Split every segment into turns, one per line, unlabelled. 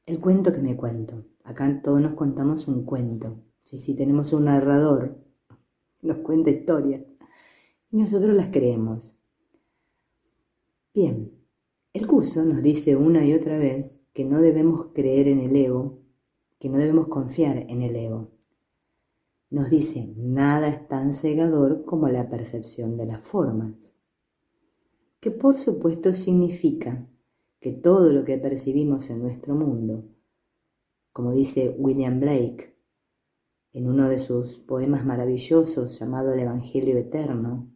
El cuento que me cuento. Acá todos nos contamos un cuento. Si tenemos un narrador, nos cuenta historias y nosotros las creemos. Bien, el curso nos dice una y otra vez que no debemos creer en el ego, que no debemos confiar en el ego. Nos dice, nada es tan cegador como la percepción de las formas. Que por supuesto significa que todo lo que percibimos en nuestro mundo, como dice William Blake en uno de sus poemas maravillosos llamado El Evangelio Eterno,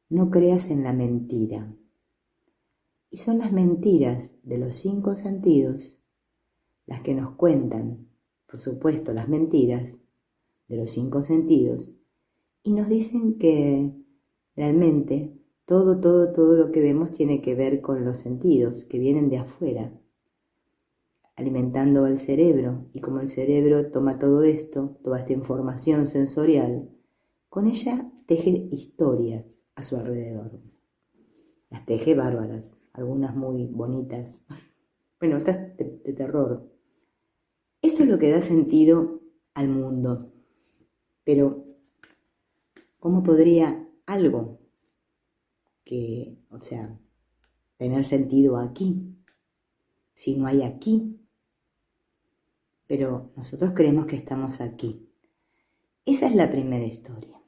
no creas en la mentira. Y son las mentiras de los 5 sentidos las que nos cuentan, por supuesto, las mentiras de los 5 sentidos, y nos dicen que realmente todo lo que vemos tiene que ver con los sentidos que vienen de afuera, alimentando al cerebro, y como el cerebro toma todo esto, toda esta información sensorial, con ella teje historias a su alrededor. Las teje bárbaras, algunas muy bonitas, bueno, otras de terror. Esto es lo que da sentido al mundo, pero ¿cómo podría algo tener sentido aquí, si no hay aquí? Pero nosotros creemos que estamos aquí. Esa es la primera historia.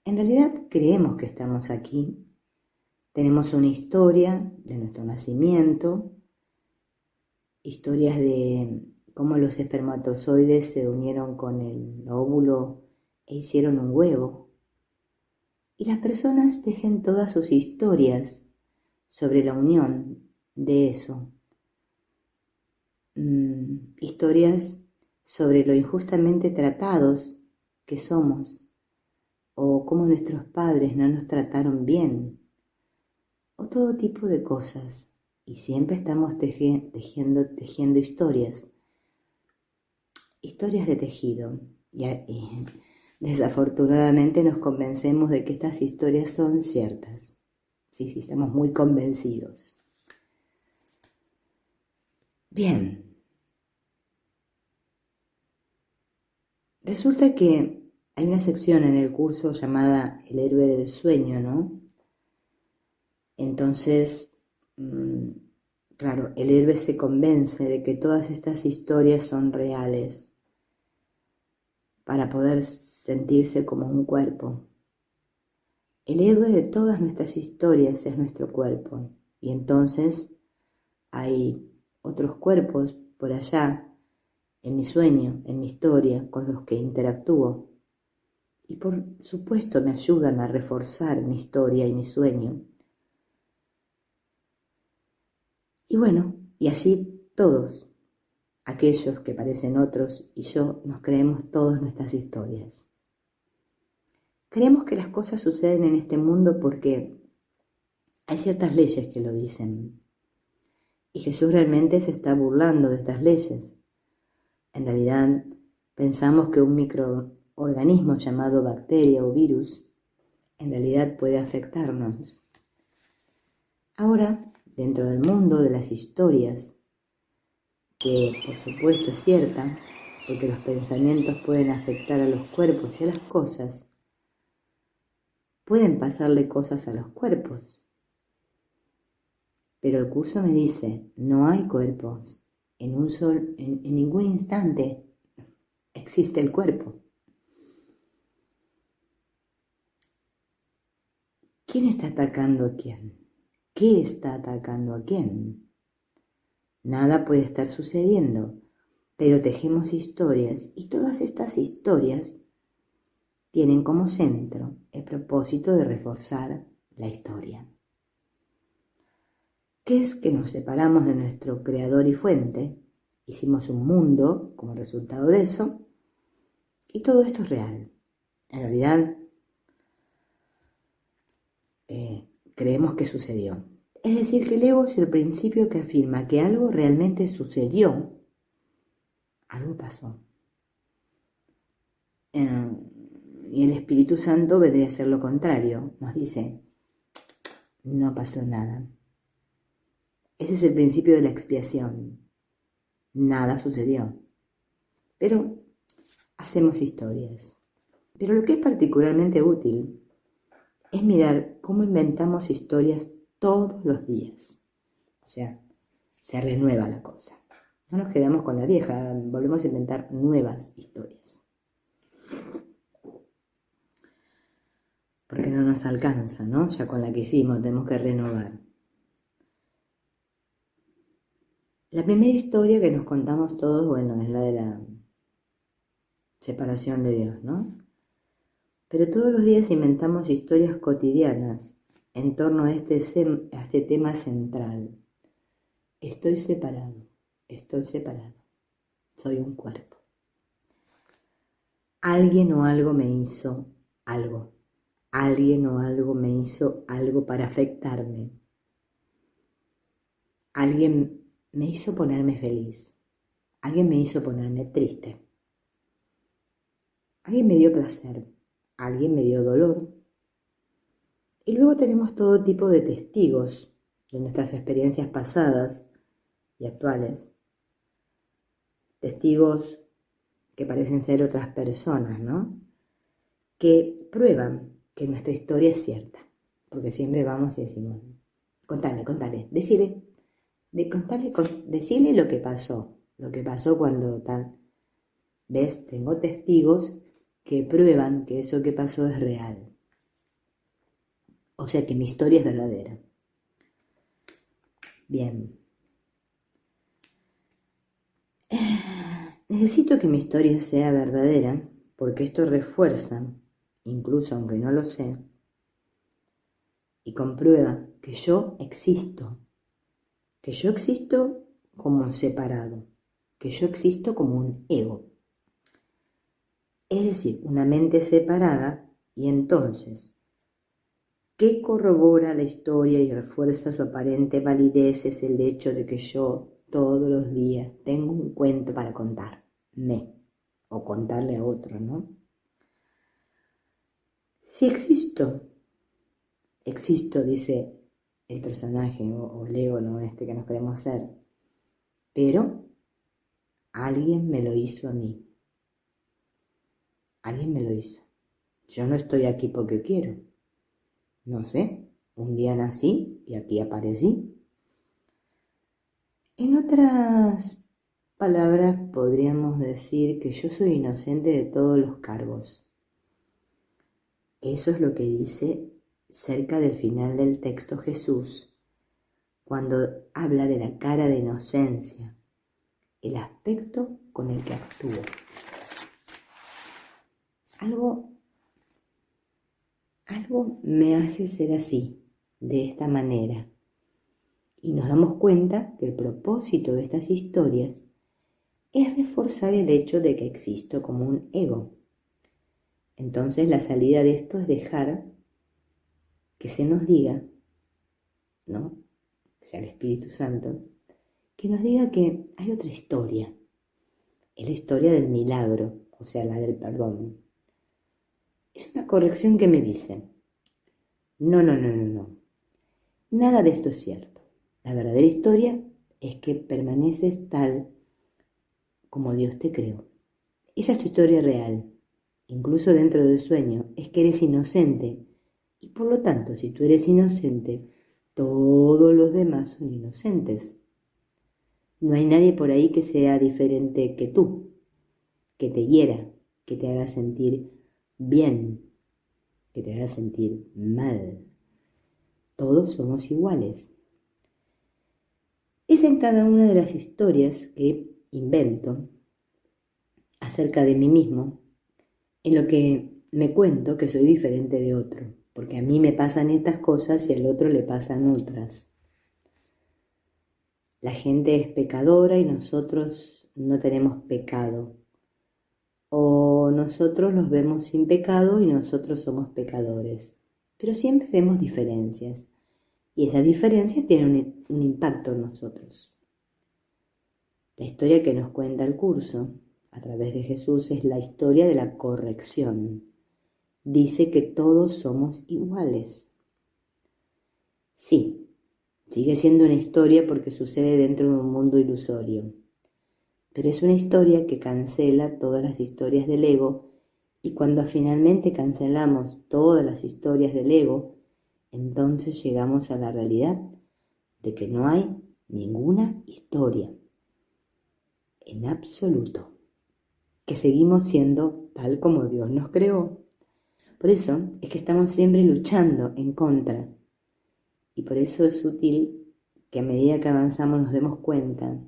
En realidad creemos que estamos aquí. Tenemos una historia de nuestro nacimiento, historias de cómo los espermatozoides se unieron con el óvulo e hicieron un huevo. Y las personas tejen todas sus historias sobre la unión de eso. Historias sobre lo injustamente tratados que somos, o cómo nuestros padres no nos trataron bien, o todo tipo de cosas. Y siempre estamos tejiendo historias de tejido. Y desafortunadamente nos convencemos de que estas historias son ciertas. Sí, estamos muy convencidos. Bien. Resulta que hay una sección en el curso llamada El héroe del sueño, ¿no? Entonces, claro, el héroe se convence de que todas estas historias son reales para poder sentirse como un cuerpo. El héroe de todas nuestras historias es nuestro cuerpo, y entonces hay otros cuerpos por allá, en mi sueño, en mi historia, con los que interactúo. Y por supuesto me ayudan a reforzar mi historia y mi sueño. Y bueno, y así todos, aquellos que parecen otros y yo, nos creemos todas nuestras historias. Creemos que las cosas suceden en este mundo porque hay ciertas leyes que lo dicen. Y Jesús realmente se está burlando de estas leyes. En realidad, pensamos que un microorganismo llamado bacteria o virus en realidad puede afectarnos. Ahora, dentro del mundo de las historias, que por supuesto es cierta, porque los pensamientos pueden afectar a los cuerpos y a las cosas, pueden pasarle cosas a los cuerpos. Pero el curso me dice, no hay cuerpos. En ningún instante existe el cuerpo. ¿Quién está atacando a quién? ¿Qué está atacando a quién? Nada puede estar sucediendo, pero tejemos historias y todas estas historias tienen como centro el propósito de reforzar la historia. ¿Qué es que nos separamos de nuestro creador y fuente? Hicimos un mundo como resultado de eso, y todo esto es real. En realidad, creemos que sucedió. Es decir, que el ego es el principio que afirma que algo realmente sucedió, algo pasó. Y el Espíritu Santo vendría a ser lo contrario, nos dice, no pasó nada. Ese es el principio de la expiación. nada sucedió. Pero hacemos historias. Pero lo que es particularmente útil es mirar cómo inventamos historias todos los días. O sea, se renueva la cosa. No nos quedamos con la vieja, volvemos a inventar nuevas historias. Porque no nos alcanza, ¿no? Ya con la que hicimos tenemos que renovar. La primera historia que nos contamos todos, bueno, es la de la separación de Dios, ¿no? Pero todos los días inventamos historias cotidianas en torno a este tema central. Estoy separado, soy un cuerpo. Alguien o algo me hizo algo. Alguien o algo me hizo algo para afectarme. Alguien me hizo ponerme feliz. Alguien me hizo ponerme triste. Alguien me dio placer. Alguien me dio dolor. Y luego tenemos todo tipo de testigos de nuestras experiencias pasadas y actuales. Testigos que parecen ser otras personas, ¿no? Que prueban que nuestra historia es cierta. Porque siempre vamos y decimos, contale, decile lo que pasó cuando tal. ¿Ves? Tengo testigos que prueban que eso que pasó es real. O sea que mi historia es verdadera. Bien. Necesito que mi historia sea verdadera porque esto refuerza, incluso aunque no lo sé, y comprueba que yo existo como un separado, que yo existo como un ego. Es decir, una mente separada y entonces, ¿qué corrobora la historia y refuerza su aparente validez? Es el hecho de que yo todos los días tengo un cuento para contarme o contarle a otro, ¿no? Si existo, dice el personaje o el ego, ¿no? Que nos queremos ser, pero alguien me lo hizo a mí. Alguien me lo hizo. Yo no estoy aquí porque quiero. No sé, un día nací y aquí aparecí. En otras palabras, podríamos decir que yo soy inocente de todos los cargos. Eso es lo que dice cerca del final del texto Jesús, cuando habla de la cara de inocencia, el aspecto con el que actúa. Algo me hace ser así, de esta manera. Y nos damos cuenta que el propósito de estas historias es reforzar el hecho de que existo como un ego. Entonces la salida de esto es dejar que se nos diga, ¿no? Que sea el Espíritu Santo, que nos diga que hay otra historia. Es la historia del milagro, o sea, la del perdón. Es una corrección que me dice, no. Nada de esto es cierto. La verdadera historia es que permaneces tal como Dios te creó. Esa es tu historia real. Incluso dentro del sueño, es que eres inocente. Y por lo tanto, si tú eres inocente, todos los demás son inocentes. No hay nadie por ahí que sea diferente que tú, que te hiera, que te haga sentir bien, que te haga sentir mal. Todos somos iguales. Es en cada una de las historias que invento acerca de mí mismo, en lo que me cuento que soy diferente de otro, porque a mí me pasan estas cosas y al otro le pasan otras. La gente es pecadora y nosotros no tenemos pecado. O nosotros los vemos sin pecado y nosotros somos pecadores. Pero siempre vemos diferencias. Y esas diferencias tienen un impacto en nosotros. La historia que nos cuenta el curso, a través de Jesús, es la historia de la corrección. Dice que todos somos iguales. Sí, sigue siendo una historia porque sucede dentro de un mundo ilusorio. pero es una historia que cancela todas las historias del ego, y cuando finalmente cancelamos todas las historias del ego, entonces llegamos a la realidad de que no hay ninguna historia, en absoluto, que seguimos siendo tal como Dios nos creó. Por eso es que estamos siempre luchando en contra, y por eso es útil que a medida que avanzamos nos demos cuenta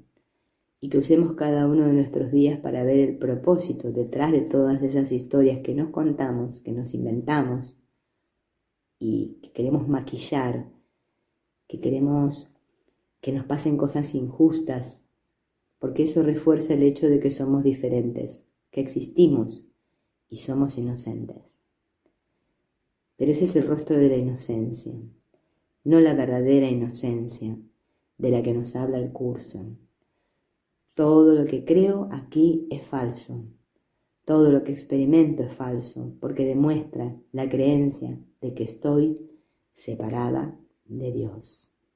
y que usemos cada uno de nuestros días para ver el propósito detrás de todas esas historias que nos contamos, que nos inventamos y que queremos maquillar, que queremos que nos pasen cosas injustas, porque eso refuerza el hecho de que somos diferentes, que existimos y somos inocentes. Pero ese es el rostro de la inocencia, no la verdadera inocencia de la que nos habla el curso. Todo lo que creo aquí es falso. Todo lo que experimento es falso, porque demuestra la creencia de que estoy separada de Dios.